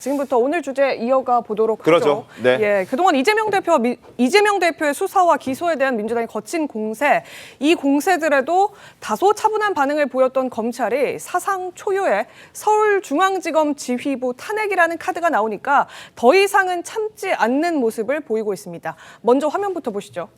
지금부터 오늘 주제 이어가 보도록 그러죠. 하죠. 네. 예, 그동안 이재명 대표의 수사와 기소에 대한 민주당의 거친 공세, 이 공세들에도 다소 차분한 반응을 보였던 검찰이 사상 초유의 서울중앙지검 지휘부 탄핵이라는 카드가 나오니까 더 이상은 참지 않는 모습을 보이고 있습니다. 먼저 화면부터 보시죠.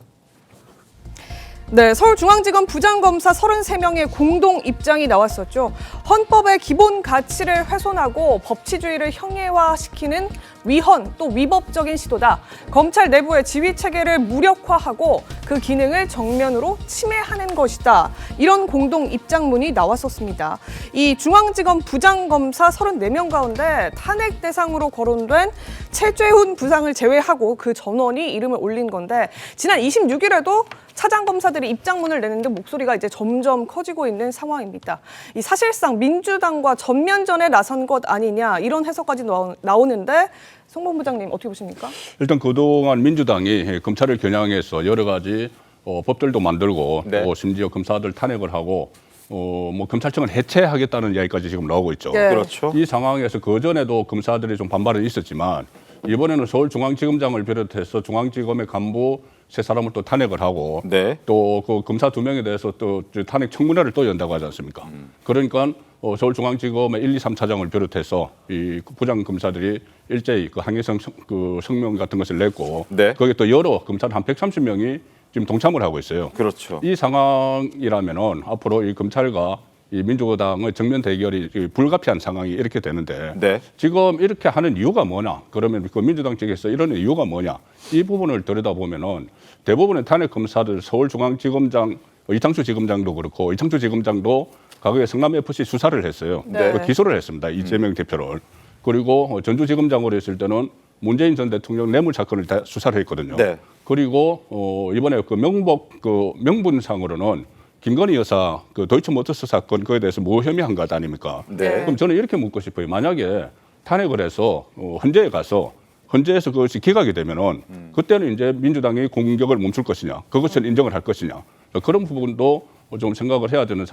네, 서울중앙지검 부장검사 33명의 공동 입장이 나왔었죠. 헌법의 기본 가치를 훼손하고 법치주의를 형해화시키는 위헌 또 위법적인 시도다. 검찰 내부의 지휘체계를 무력화하고 그 기능을 정면으로 침해하는 것이다. 이런 공동 입장문이 나왔었습니다. 이 중앙지검 부장검사 34명 가운데 탄핵 대상으로 거론된 최죄훈 부상을 제외하고 그 전원이 이름을 올린 건데 지난 26일에도 차장검사들이 입장문을 내는데 목소리가 이제 점점 커지고 있는 상황입니다. 이 사실상 민주당과 전면전에 나선 것 아니냐 이런 해석까지 나오는데 송 본부장님 어떻게 보십니까? 일단 그동안 민주당이 검찰을 겨냥해서 여러 가지 법들도 만들고 네. 또 심지어 검사들 탄핵을 하고 뭐 검찰청을 해체하겠다는 이야기까지 지금 나오고 있죠. 네. 그렇죠. 이 상황에서 그 전에도 검사들이 좀 반발은 있었지만 이번에는 서울중앙지검장을 비롯해서 중앙지검의 간부 세 사람을 또 탄핵을 하고 네. 또 그 검사 2명에 대해서 또 탄핵 청문회를 또 연다고 하지 않습니까? 그러니까 서울중앙지검의 1, 2, 3차장을 비롯해서 이 부장 검사들이 일제히 그 항해성 그 성명 같은 것을 냈고 네. 거기에 또 여러 검사 한 130명이 지금 동참을 하고 있어요. 그렇죠. 이 상황이라면은 앞으로 이 검찰과 이 민주당의 정면 대결이 불가피한 상황이 이렇게 되는데 네. 지금 이렇게 하는 이유가 뭐냐? 그러면 그 민주당 측에서 이런 이유가 뭐냐? 이 부분을 들여다보면은 대부분의 탄핵 검사들 서울중앙지검장 이창수 지검장도 그렇고 이창수 지검장도 과거에 성남FC 수사를 했어요. 네. 기소를 했습니다. 이재명 대표를. 그리고 전주지검장으로 했을 때는 문재인 전 대통령 뇌물 사건을 다 수사를 했거든요. 네. 그리고 이번에 그 명분상으로는 김건희 여사 그 도이치모터스 사건 그에 대해서 모혐의한 것 아닙니까? 네. 그럼 저는 이렇게 묻고 싶어요. 만약에 탄핵을 해서 헌재에 가서 헌재에서 그것이 기각이 되면은 그때는 이제 민주당이 공격을 멈출 것이냐, 그것을 인정을 할 것이냐 그런 부분도 좀 생각을 해야 되는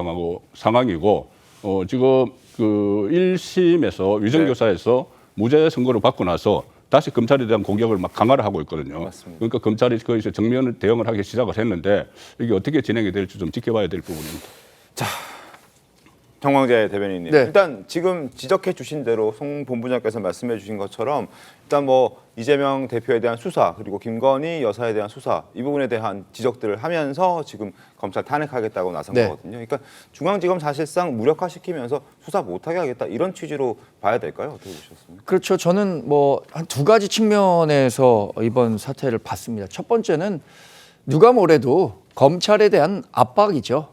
상황이고 지금 그 1심에서 위정교사에서 무죄 선고를 받고 나서 다시 검찰에 대한 공격을 막 강화를 하고 있거든요. 맞습니다. 그러니까 검찰이 거기서 정면 대응을 하기 시작을 했는데 이게 어떻게 진행이 될지 좀 지켜봐야 될 부분입니다. 정광재 대변인님. 네. 일단 지금 지적해 주신 대로 송 본부장께서 말씀해 주신 것처럼 일단 뭐 이재명 대표에 대한 수사 그리고 김건희 여사에 대한 수사 이 부분에 대한 지적들을 하면서 지금 검찰 탄핵하겠다고 나선 네. 거거든요. 그러니까 중앙지검 사실상 무력화시키면서 수사 못하게 하겠다 이런 취지로 봐야 될까요? 어떻게 보셨습니까? 그렇죠. 저는 뭐 한 두 가지 측면에서 이번 사태를 봤습니다. 첫 번째는 누가 뭐래도 검찰에 대한 압박이죠.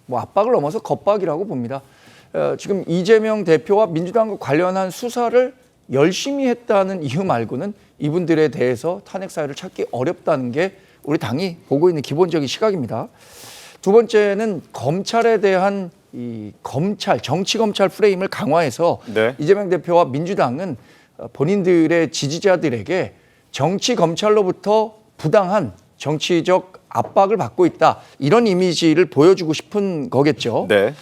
뭐 압박을 넘어서 겁박이라고 봅니다. 지금 이재명 대표와 민주당과 관련한 수사를 열심히 했다는 이유 말고는 이분들에 대해서 탄핵 사유를 찾기 어렵다는 게 우리 당이 보고 있는 기본적인 시각입니다. 두 번째는 검찰에 대한 이 검찰, 정치 검찰 프레임을 강화해서 네. 이재명 대표와 민주당은 본인들의 지지자들에게 정치 검찰로부터 부당한 정치적 압박을 받고 있다. 이런 이미지를 보여주고 싶은 거겠죠. 네.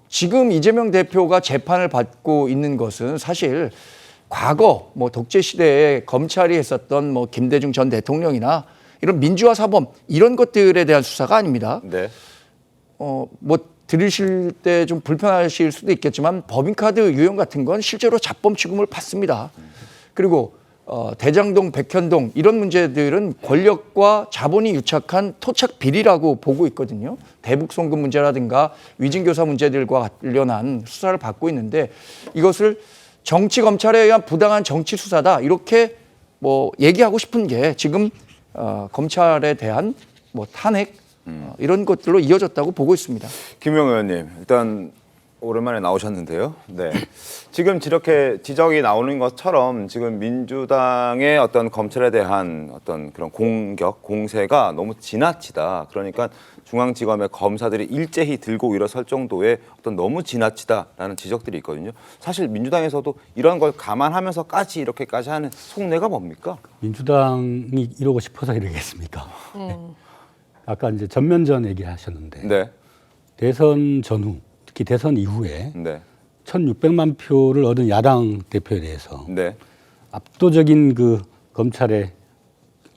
지금 이재명 대표가 재판을 받고 있는 것은 사실 과거 뭐 독재 시대에 검찰이 했었던 뭐 김대중 전 대통령이나 이런 민주화 사범 이런 것들에 대한 수사가 아닙니다. 네. 뭐 들으실 때 좀 불편하실 수도 있겠지만 법인카드 유용 같은 건 실제로 자범 취급을 받습니다. 그리고 대장동, 백현동 이런 문제들은 권력과 자본이 유착한 토착 비리라고 보고 있거든요. 대북 송금 문제라든가 위증교사 문제들과 관련한 수사를 받고 있는데 이것을 정치 검찰에 의한 부당한 정치 수사다 이렇게 뭐 얘기하고 싶은 게 지금 검찰에 대한 뭐 탄핵 이런 것들로 이어졌다고 보고 있습니다. 김용 의원님 일단 오랜만에 나오셨는데요. 네. 지금 이렇게 지적이 나오는 것처럼 지금 민주당의 어떤 검찰에 대한 어떤 그런 공격, 공세가 너무 지나치다. 그러니까 중앙지검의 검사들이 일제히 들고 일어설 정도의 어떤 너무 지나치다라는 지적들이 있거든요. 사실 민주당에서도 이런 걸 감안하면서까지 이렇게까지 하는 속내가 뭡니까? 민주당이 이러고 싶어서 이러겠습니까? 네. 아까 이제 전면전 얘기하셨는데 네. 대선 전후 특히 대선 이후에 네. 1,600만 표를 얻은 야당 대표에 대해서 네. 압도적인 그 검찰의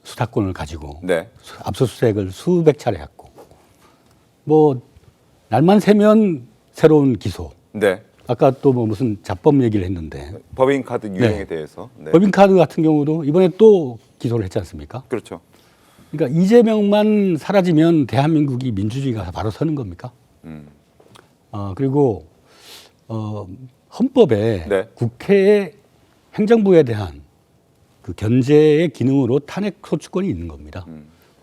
수사권을 가지고 네. 압수수색을 수백 차례 했고 뭐 날만 새면 새로운 기소. 네. 아까 또 뭐 무슨 자법 얘기를 했는데 법인카드 유형에 네. 대해서. 네. 법인카드 같은 경우도 이번에 또 기소를 했지 않습니까? 그렇죠. 그러니까 이재명만 사라지면 대한민국이 민주주의가 바로 서는 겁니까? 그리고 헌법에 네. 국회의 행정부에 대한 그 견제의 기능으로 탄핵 소추권이 있는 겁니다.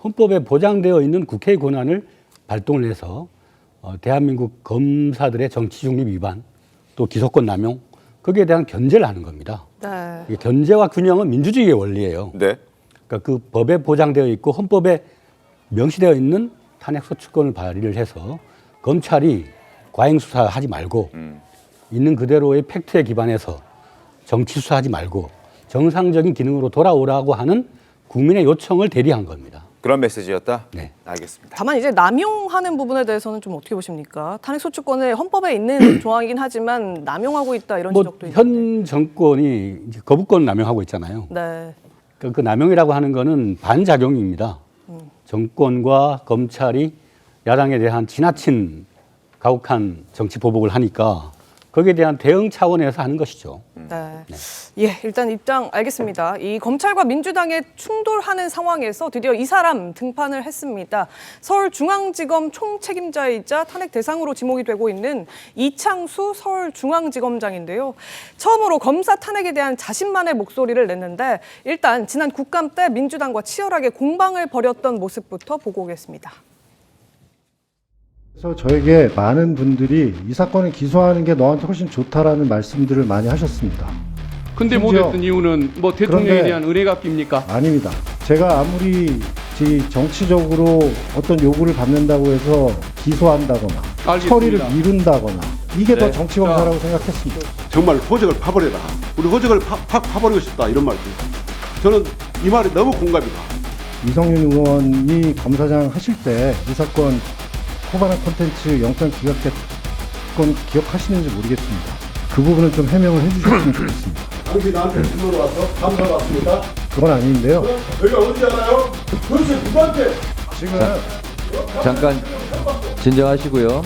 헌법에 보장되어 있는 국회의 권한을 발동을 해서 대한민국 검사들의 정치 중립 위반 또 기소권 남용 거기에 대한 견제를 하는 겁니다. 네. 이게 견제와 균형은 민주주의의 원리예요. 네. 그러니까 그 법에 보장되어 있고 헌법에 명시되어 있는 탄핵 소추권을 발의를 해서 검찰이 과잉 수사하지 말고 있는 그대로의 팩트에 기반해서 정치 수사하지 말고 정상적인 기능으로 돌아오라고 하는 국민의 요청을 대리한 겁니다. 그런 메시지였다? 네. 알겠습니다. 다만 이제 남용하는 부분에 대해서는 좀 어떻게 보십니까? 탄핵 소추권은 헌법에 있는 조항이긴 하지만 남용하고 있다 이런 뭐 지적도 있는데. 현 정권이 이제 거부권 남용하고 있잖아요. 네. 그 남용이라고 하는 거는 반작용입니다. 정권과 검찰이 야당에 대한 지나친 가혹한 정치 보복을 하니까 거기에 대한 대응 차원에서 하는 것이죠. 네. 예, 일단 입장 알겠습니다. 이 검찰과 민주당의 충돌하는 상황에서 드디어 이 사람 등판을 했습니다. 서울중앙지검 총책임자이자 탄핵 대상으로 지목이 되고 있는 이창수 서울중앙지검장인데요. 처음으로 검사 탄핵에 대한 자신만의 목소리를 냈는데 일단 지난 국감 때 민주당과 치열하게 공방을 벌였던 모습부터 보고 오겠습니다. 그래서 저에게 많은 분들이 이 사건을 기소하는 게 너한테 훨씬 좋다라는 말씀들을 많이 하셨습니다. 근데 못 심지어 했던 이유는 뭐 대통령에 그런데 대한 은혜가 낍니까? 아닙니다. 제가 아무리 정치적으로 어떤 요구를 받는다고 해서 기소한다거나 알겠습니다. 처리를 미룬다거나 이게 더 네. 정치검사라고 생각했습니다. 정말 호적을 파버려라. 우리 호적을 파버리고 싶다. 이런 말도. 저는 이 말이 너무 공감이 가. 이성윤 의원이 검사장 하실 때 이 사건 코바나 콘텐츠 영장 기각됐건 기억하시는지 모르겠습니다. 그 부분은 좀 해명을 해주셨으면 좋겠습니다. 당신 나한테 질문을 와서 감사를 왔습니다. 그건 아닌데요. 여기가 어디 알아요? 도대체 누구한테? 지금 잠깐 진정하시고요.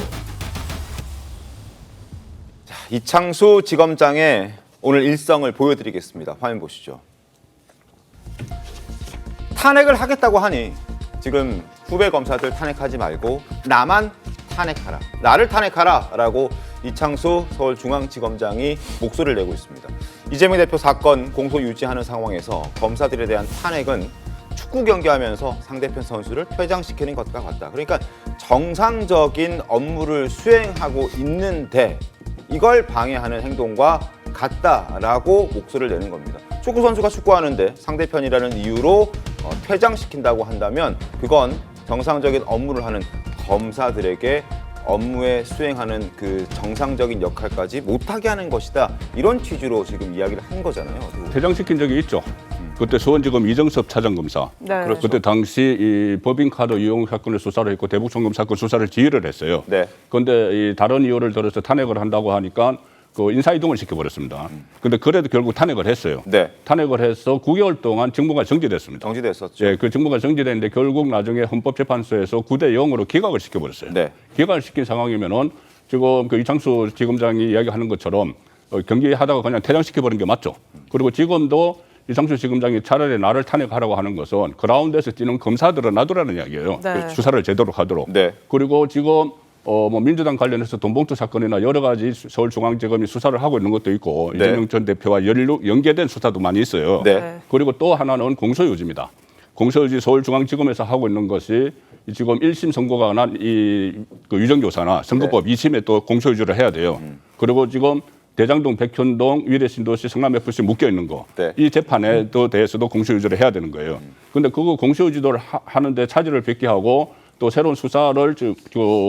이창수 지검장의 오늘 일성을 보여드리겠습니다. 화면 보시죠. 탄핵을 하겠다고 하니 지금 후배 검사들 탄핵하지 말고 나만 탄핵하라. 나를 탄핵하라 라고 이창수 서울중앙지검장이 목소리를 내고 있습니다. 이재명 대표 사건 공소 유지하는 상황에서 검사들에 대한 탄핵은 축구 경기하면서 상대편 선수를 퇴장시키는 것과 같다. 그러니까 정상적인 업무를 수행하고 있는데 이걸 방해하는 행동과 같다라고 목소리를 내는 겁니다. 축구 선수가 축구하는데 상대편이라는 이유로 퇴장시킨다고 한다면 그건 정상적인 업무를 하는 검사들에게 업무에 수행하는 그 정상적인 역할까지 못하게 하는 것이다. 이런 취지로 지금 이야기를 한 거잖아요. 퇴장시킨 적이 있죠. 그때 수원지검 이정섭 차장검사. 네. 그렇죠. 그때 당시 이 법인카드 유용 사건을 수사를 했고 대북송금 사건 수사를 지휘를 했어요. 네. 그런데 이 다른 이유를 들어서 탄핵을 한다고 하니까 그 인사이동을 시켜버렸습니다. 근데 그래도 결국 탄핵을 했어요. 네. 탄핵을 해서 9개월 동안 직무가 정지됐습니다. 정지됐었죠. 예, 그 직무가 정지됐는데 결국 나중에 헌법재판소에서 9대0으로 기각을 시켜버렸어요. 네. 기각을 시킨 상황이면은 지금 그 이창수 지검장이 이야기하는 것처럼 경기하다가 그냥 퇴장시켜버린 게 맞죠. 그리고 지금도 이창수 지검장이 차라리 나를 탄핵하라고 하는 것은 그라운드에서 뛰는 검사들은 놔두라는 이야기예요. 네. 수사를 제대로 하도록. 네. 그리고 지금 뭐 민주당 관련해서 돈봉투 사건이나 여러 가지 서울중앙지검이 수사를 하고 있는 것도 있고 네. 이재명 전 대표와 연계된 수사도 많이 있어요. 네. 그리고 또 하나는 공소유지입니다. 공소유지 서울중앙지검에서 하고 있는 것이 지금 1심 선고가 난 이 그 유정교사나 선거법 2심에 또 공소유지를 해야 돼요. 그리고 지금 대장동, 백현동, 위례신도시, 성남FC 묶여 있는 거. 네. 이 재판에 또 대해서도 공소유지를 해야 되는 거예요. 근데 그거 공소유지를 하는데 차질을 빚게 하고 또 새로운 수사를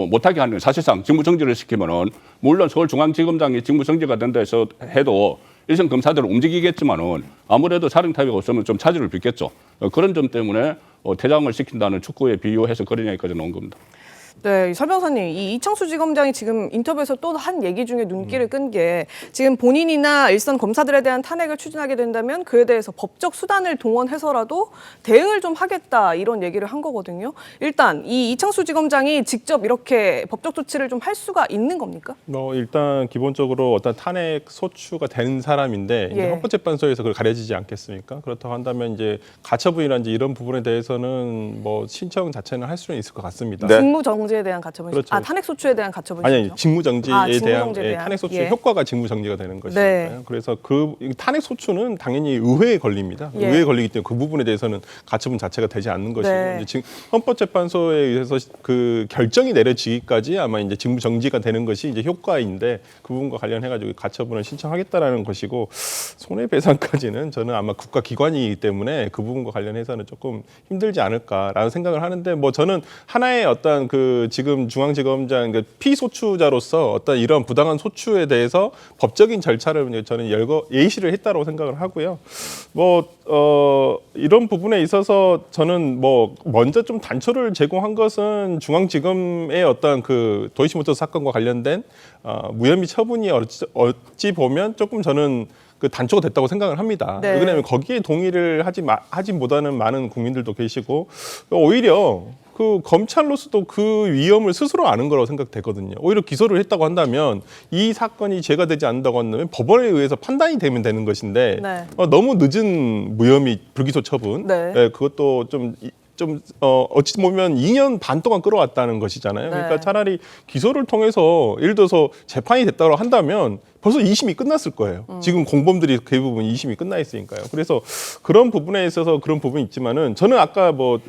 못하게 하는 사실상 직무정지를 시키면은 물론 서울중앙지검장이 직무정지가 된다 해서 해도 일선 검사들은 움직이겠지만은 아무래도 사령탑이 없으면 좀 차질을 빚겠죠. 그런 점 때문에 퇴장을 시킨다는 축구에 비유해서 그런 얘기까지 나온 겁니다. 네, 설 변호사님, 이 이창수 지검장이 지금 인터뷰에서 또 한 얘기 중에 눈길을 끈 게 지금 본인이나 일선 검사들에 대한 탄핵을 추진하게 된다면 그에 대해서 법적 수단을 동원해서라도 대응을 좀 하겠다 이런 얘기를 한 거거든요. 일단 이 이창수 지검장이 직접 이렇게 법적 조치를 좀 할 수가 있는 겁니까? 일단 기본적으로 어떤 탄핵 소추가 된 사람인데 이제 예. 헌법재판소에서 그걸 가려지지 않겠습니까? 그렇다고 한다면 이제 가처분이라든지 이런 부분에 대해서는 뭐 신청 자체는 할 수는 있을 것 같습니다. 네. 직무정지에 대한 가처분, 그렇죠. 탄핵 소추에 대한 가처분이죠. 아니 직무정지에 대한 직무정지에 대한. 탄핵 소추의 예. 효과가 직무정지가 되는 것이니까요. 네. 그래서 그 탄핵 소추는 당연히 의회에 걸립니다. 예. 의회에 걸리기 때문에 그 부분에 대해서는 가처분 자체가 되지 않는 것이고 네. 이제 지금 헌법재판소에 의해서 그 결정이 내려지기까지 아마 이제 직무정지가 되는 것이 이제 효과인데 그 부분과 관련해가지고 가처분을 신청하겠다라는 것이고 손해배상까지는 저는 아마 국가기관이기 때문에 그 부분과 관련해서는 조금 힘들지 않을까라는 생각을 하는데 뭐 저는 하나의 어떤 그 지금 중앙지검장 그 피소추자로서 어떤 이런 부당한 소추에 대해서 법적인 절차를 저는 예시를 했다고 생각을 하고요. 이런 부분에 있어서 저는 뭐 먼저 좀 단초를 제공한 것은 중앙지검의 어떤 그 도이치모터 사건과 관련된 무혐의 처분이 어찌 보면 조금 저는 그 단초가 됐다고 생각을 합니다. 네. 왜냐하면 거기에 동의를 하지 못하는 많은 국민들도 계시고 오히려 그 검찰로서도 그 위험을 스스로 아는 거라고 생각되거든요. 오히려 기소를 했다고 한다면 이 사건이 죄가 되지 않는다고 한다면 법원에 의해서 판단이 되면 되는 것인데 네. 너무 늦은 무혐의 불기소 처분, 네. 그것도 좀 어찌 보면 2년 반 동안 끌어왔다는 것이잖아요. 네. 그러니까 차라리 기소를 통해서 예를 들어서 재판이 됐다고 한다면 벌써 2심이 끝났을 거예요. 지금 공범들이 대부분 2심이 끝나 있으니까요. 그래서 그런 부분에 있어서 그런 부분이 있지만은 저는 아까 뭐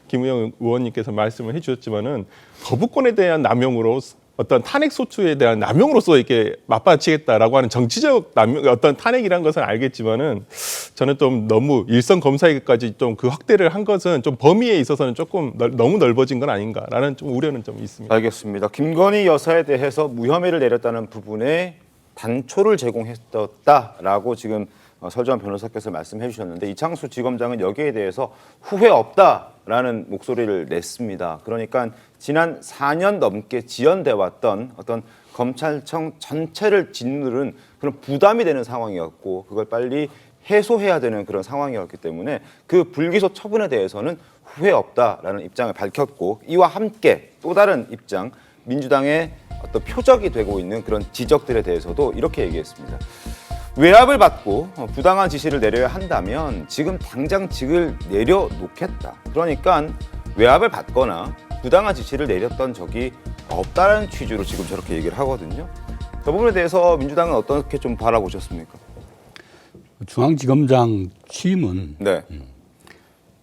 김우영 의원님께서 말씀을 해주셨지만은 거부권에 대한 남용으로 어떤 탄핵 소추에 대한 남용으로서 이렇게 맞받아치겠다라고 하는 정치적 어떤 탄핵이라는 것은 알겠지만은 저는 좀 너무 일선 검사에게까지 좀 그 확대를 한 것은 좀 범위에 있어서는 조금 너무 넓어진 건 아닌가라는 좀 우려는 좀 있습니다. 알겠습니다. 김건희 여사에 대해서 무혐의를 내렸다는 부분에 단초를 제공했었다라고 지금 설정환 변호사께서 말씀해 주셨는데 이창수 지검장은 여기에 대해서 후회 없다라는 목소리를 냈습니다. 그러니까 지난 4년 넘게 지연돼 왔던 어떤 검찰청 전체를 짓누른 그런 부담이 되는 상황이었고 그걸 빨리 해소해야 되는 그런 상황이었기 때문에 그 불기소 처분에 대해서는 후회 없다라는 입장을 밝혔고 이와 함께 또 다른 입장 민주당의 어떤 표적이 되고 있는 그런 지적들에 대해서도 이렇게 얘기했습니다. 외압을 받고 부당한 지시를 내려야 한다면 지금 당장 직을 내려놓겠다. 그러니까 외압을 받거나 부당한 지시를 내렸던 적이 없다는 취지로 지금 저렇게 얘기를 하거든요. 그 부분에 대해서 민주당은 어떻게 좀 바라보셨습니까? 중앙지검장 취임은 네.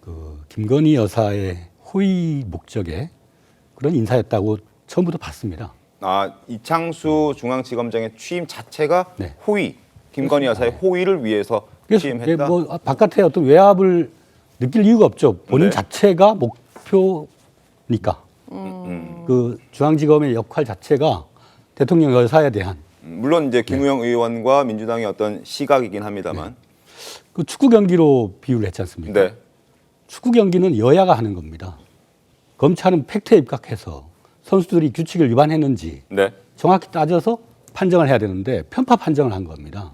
그 김건희 여사의 호의 목적의 그런 인사였다고 처음부터 봤습니다. 이창수 중앙지검장의 취임 자체가 네. 호의, 김건희 여사의 호의를 위해서 그래서 취임했다. 뭐 바깥에 어떤 외압을 느낄 이유가 없죠. 본인 네. 자체가 목표니까. 그 중앙지검의 역할 자체가 대통령 여사에 대한 물론 이제 김우영 의원과 민주당의 어떤 시각이긴 합니다만. 그 축구 경기로 비유를 했지 않습니까? 네. 축구 경기는 여야가 하는 겁니다. 검찰은 팩트에 입각해서 선수들이 규칙을 위반했는지 네. 정확히 따져서 판정을 해야 되는데 편파 판정을 한 겁니다.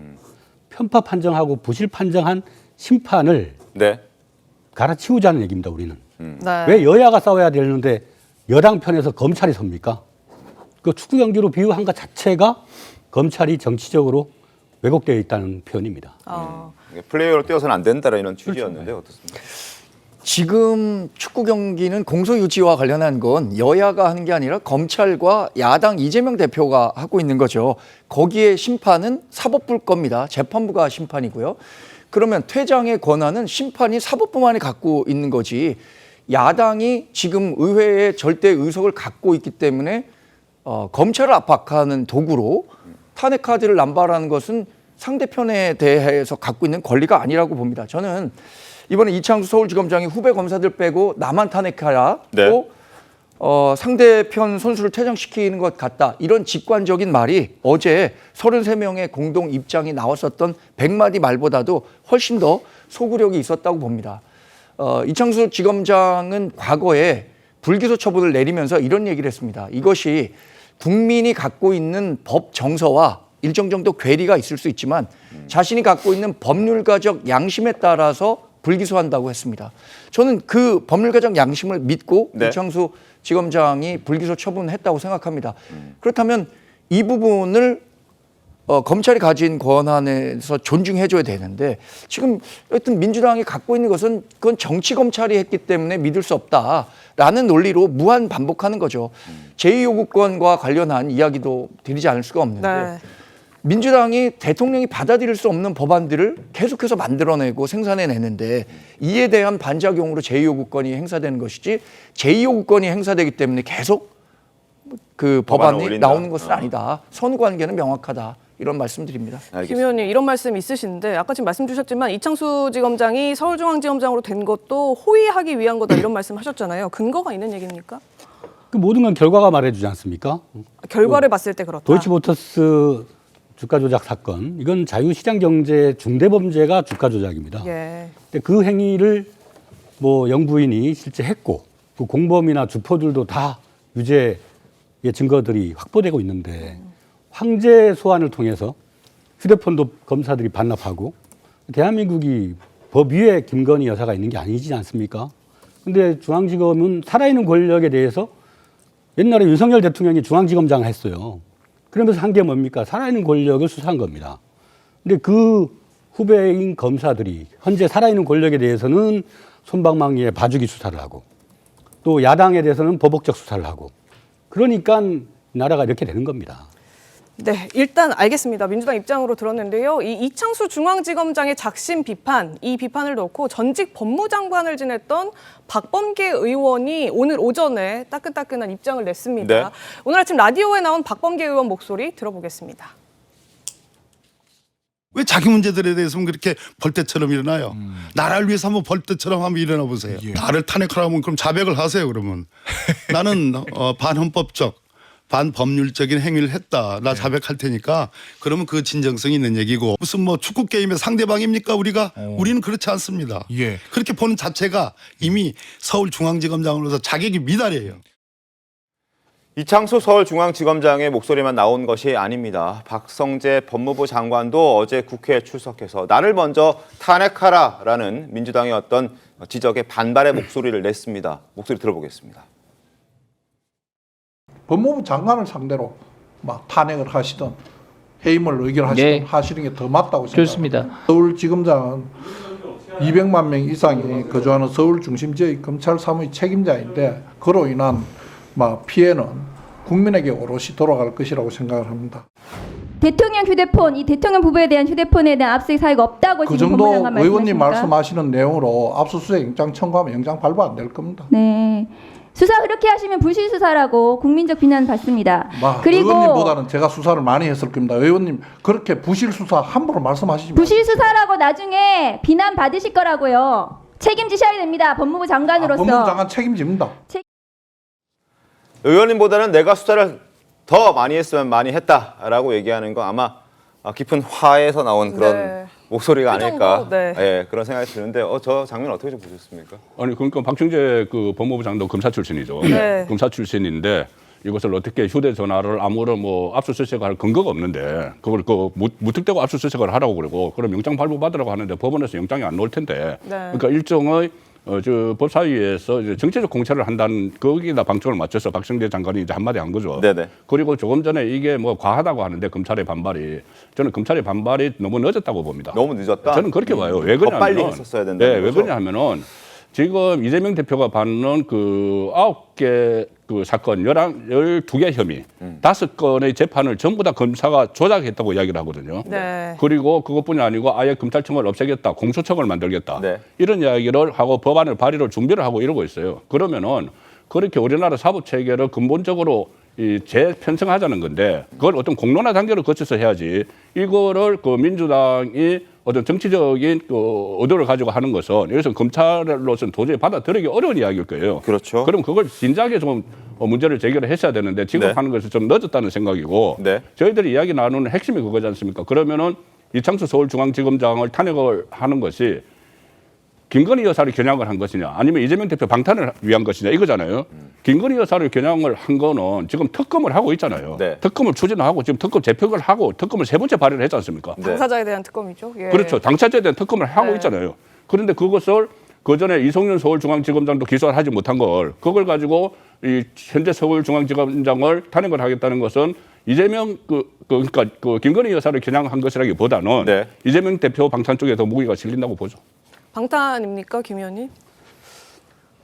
편파 판정하고 부실 판정한 심판을 네. 갈아치우자는 얘기입니다. 우리는. 네. 왜 여야가 싸워야 되는데 여당 편에서 검찰이 섭니까? 그 축구 경기로 비유한 것 자체가 검찰이 정치적으로 왜곡되어 있다는 표현입니다. 플레이어로 뛰어서는 안 된다라 이런 취지였는데 그렇죠. 어떻습니까? 지금 축구 경기는 공소유지와 관련한 건 여야가 하는 게 아니라 검찰과 야당 이재명 대표가 하고 있는 거죠. 거기에 심판은 사법부일 겁니다. 재판부가 심판이고요. 그러면 퇴장의 권한은 심판이 사법부만이 갖고 있는 거지 야당이 지금 의회에 절대 의석을 갖고 있기 때문에 검찰을 압박하는 도구로 탄핵 카드를 남발하는 것은 상대편에 대해서 갖고 있는 권리가 아니라고 봅니다. 저는 이번에 이창수 서울지검장이 후배 검사들 빼고 나만 탄핵하라 네. 또 상대편 선수를 퇴장시키는 것 같다. 이런 직관적인 말이 어제 33명의 공동 입장이 나왔었던 100마디 말보다도 훨씬 더 소구력이 있었다고 봅니다. 이창수 지검장은 과거에 불기소 처분을 내리면서 이런 얘기를 했습니다. 이것이 국민이 갖고 있는 법 정서와 일정 정도 괴리가 있을 수 있지만 자신이 갖고 있는 법률가적 양심에 따라서 불기소한다고 했습니다. 저는 그 법률가적 양심을 믿고 네. 이창수 지검장이 불기소 처분했다고 생각합니다. 그렇다면 이 부분을 검찰이 가진 권한에서 존중해줘야 되는데 지금 여튼 민주당이 갖고 있는 것은 그건 정치 검찰이 했기 때문에 믿을 수 없다라는 논리로 무한 반복하는 거죠. 제2요구권과 관련한 이야기도 드리지 않을 수가 없는데 네. 민주당이 대통령이 받아들일 수 없는 법안들을 계속해서 만들어내고 생산해내는데 이에 대한 반작용으로 제2요구권이 행사되는 것이지 제2요구권이 행사되기 때문에 계속 그 법안을 법안이 올린다. 나오는 것은 아니다. 선후관계는 명확하다. 이런 말씀드립니다. 김 알겠습니다. 의원님 이런 말씀 있으신데 아까 지금 말씀 주셨지만 이창수 지검장이 서울중앙지검장으로 된 것도 호위하기 위한 거다 이런 말씀하셨잖아요. 근거가 있는 얘기입니까? 그 모든 건 결과가 말해주지 않습니까? 결과를 봤을 때 그렇다. 도이치모터스 주가 조작 사건, 이건 자유시장 경제 중대 범죄가 주가 조작입니다. 예. 근데 그 행위를 뭐 영부인이 실제 했고 그 공범이나 주포들도 다 유죄의 증거들이 확보되고 있는데 황제 소환을 통해서 휴대폰도 검사들이 반납하고 대한민국이 법 위에 김건희 여사가 있는 게 아니지 않습니까? 근데 중앙지검은 살아있는 권력에 대해서 옛날에 윤석열 대통령이 중앙지검장을 했어요. 그러면서 한 게 뭡니까? 살아있는 권력을 수사한 겁니다. 근데 그 후배인 검사들이 현재 살아있는 권력에 대해서는 솜방망이에 봐주기 수사를 하고 또 야당에 대해서는 보복적 수사를 하고 그러니까 나라가 이렇게 되는 겁니다. 네, 일단 알겠습니다. 민주당 입장으로 들었는데요. 이 이창수 중앙지검장의 작심 비판, 이 비판을 놓고 전직 법무장관을 지냈던 박범계 의원이 오늘 오전에 따끈따끈한 입장을 냈습니다. 네. 오늘 아침 라디오에 나온 박범계 의원 목소리 들어보겠습니다. 왜 자기 문제들에 대해서는 그렇게 벌떼처럼 일어나요? 나라를 위해서 한번 벌떼처럼 한번 일어나 보세요. 나를 탄핵하라면 그럼 자백을 하세요. 그러면 나는 반헌법적 반법률적인 행위를 했다. 나 자백할 테니까 그러면 그 진정성이 있는 얘기고 무슨 뭐 축구 게임의 상대방입니까 우리가? 우리는 그렇지 않습니다. 그렇게 보는 자체가 이미 서울중앙지검장으로서 자격이 미달이에요. 이창수 서울중앙지검장의 목소리만 나온 것이 아닙니다. 박성재 법무부 장관도 어제 국회에 출석해서 나를 먼저 탄핵하라라는 민주당의 어떤 지적에 반발의 목소리를 냈습니다. 목소리 들어보겠습니다. 법무부 장관을 상대로 막 탄핵을 하시든 해임을 의결하시든 하시는 게 더 맞다고 생각합니다. 좋습니다. 서울지검장은 200만 명 이상이 거주하는 서울 중심 지역 검찰 사무의 책임자인데 그로 인한 피해는 국민에게 오롯이 돌아갈 것이라고 생각을 합니다. 대통령 휴대폰, 이 대통령 부부에 대한 휴대폰에 대한 압수수색 사유가 없다고 그 지금 정도 법무장관 의원님 말씀하십니까? 말씀하시는 내용으로 압수수색 영장 청구하면 영장 발부 안 될 겁니다. 네. 수사 그렇게 하시면 불실 수사라고 국민적 비난 받습니다. 그리고 의원님보다는 제가 수사를 많이 했을 겁니다. 의원님 그렇게 부실 수사 함부로 말씀하시지 마세요. 부실 수사라고 나중에 비난 받으실 거라고요. 책임지셔야 됩니다. 법무부 장관으로서. 법무부 장관 책임집니다. 의원님보다는 내가 수사를 더 많이 했으면 많이 했다라고 얘기하는 거 아마 깊은 화에서 나온 그런 네. 목소리가 그 아닐까 정도? 네. 예, 그런 생각이 드는데 저 장면 어떻게 좀 보셨습니까? 아니 그러니까 박정재 그 법무부 장관도 검사 출신이죠. 네. 검사 출신인데 이것을 어떻게 휴대전화를 아무런 뭐 압수수색을 할 근거가 없는데 그걸 그 무턱대고 압수수색을 하라고 그러고 그럼 영장 발부 받으라고 하는데 법원에서 영장이 안 나올 텐데 네. 그러니까 일종의 저 법사위에서 이제 정치적 공천을 한다는 거기다 방점을 맞춰서 박정재 장관이 이제 한마디 한 거죠. 네네. 그리고 조금 전에 이게 뭐 과하다고 하는데 검찰의 반발이 저는 검찰의 반발이 너무 늦었다고 봅니다. 너무 늦었다. 저는 그렇게 봐요. 왜 더 그러냐면 빨리 했었어야 된다. 네, 왜 그러냐면은 지금 이재명 대표가 받는 그 9개 그 사건 12개 혐의 5건의 재판을 전부 다 검사가 조작했다고 이야기를 하거든요. 네. 그리고 그것뿐이 아니고 아예 검찰청을 없애겠다, 공소청을 만들겠다. 네. 이런 이야기를 하고 법안을 발의를 준비를 하고 이러고 있어요. 그러면은 그렇게 우리나라 사법 체계를 근본적으로 재편성하자는 건데 그걸 어떤 공론화 단계를 거쳐서 해야지 이거를 그 민주당이 어떤 정치적인 그 의도를 가지고 하는 것은 여기서 검찰로서는 도저히 받아들이기 어려운 이야기일 거예요. 그렇죠. 그럼 그걸 진작에 좀 문제를 제기를 했어야 되는데 지금 네. 하는 것이 좀 늦었다는 생각이고 네. 저희들이 이야기 나누는 핵심이 그거지 않습니까? 그러면은 이창수 서울중앙지검장을 탄핵을 하는 것이 김건희 여사를 겨냥을 한 것이냐 아니면 이재명 대표 방탄을 위한 것이냐 이거잖아요. 김건희 여사를 겨냥을 한 거는 지금 특검을 하고 있잖아요. 네. 특검을 추진하고 지금 특검 재표를 하고 특검을 3번째 발의를 했지 않습니까? 당사자에 대한 특검이죠. 예. 그렇죠. 당사자에 대한 특검을 하고 네. 있잖아요. 그런데 그것을 그 전에 이성윤 서울중앙지검장도 기소를 하지 못한 걸 그걸 가지고 이 현재 서울중앙지검장을 탄핵을 하겠다는 것은 이재명 그러니까 그 김건희 여사를 겨냥한 것이라기보다는 네. 이재명 대표 방탄 쪽에 더 무게가 실린다고 보죠. 방탄입니까, 김 의원님?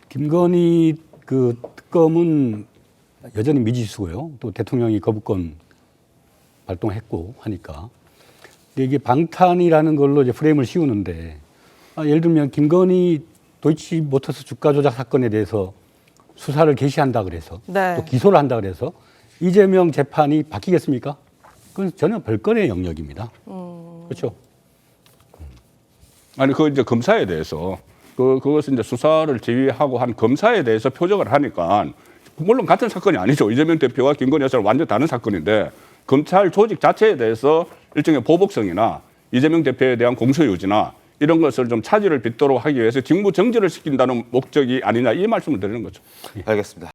김건희 그 특검은 여전히 미지수고요. 또 대통령이 거부권 발동했고 하니까. 근데 이게 방탄이라는 걸로 이제 프레임을 씌우는데 예를 들면 김건희 도이치모터스 주가 조작 사건에 대해서 수사를 개시한다 그래서 네. 또 기소를 한다 그래서 이재명 재판이 바뀌겠습니까? 그건 전혀 별건의 영역입니다. 그렇죠. 아니 그 이제 검사에 대해서 그것은 이제 수사를 지휘하고 한 검사에 대해서 표적을 하니까 물론 같은 사건이 아니죠. 이재명 대표와 김건희 여사는 완전 다른 사건인데 검찰 조직 자체에 대해서 일종의 보복성이나 이재명 대표에 대한 공소 유지나 이런 것을 좀 차질을 빚도록 하기 위해서 직무 정지를 시킨다는 목적이 아니냐 이 말씀을 드리는 거죠. 알겠습니다.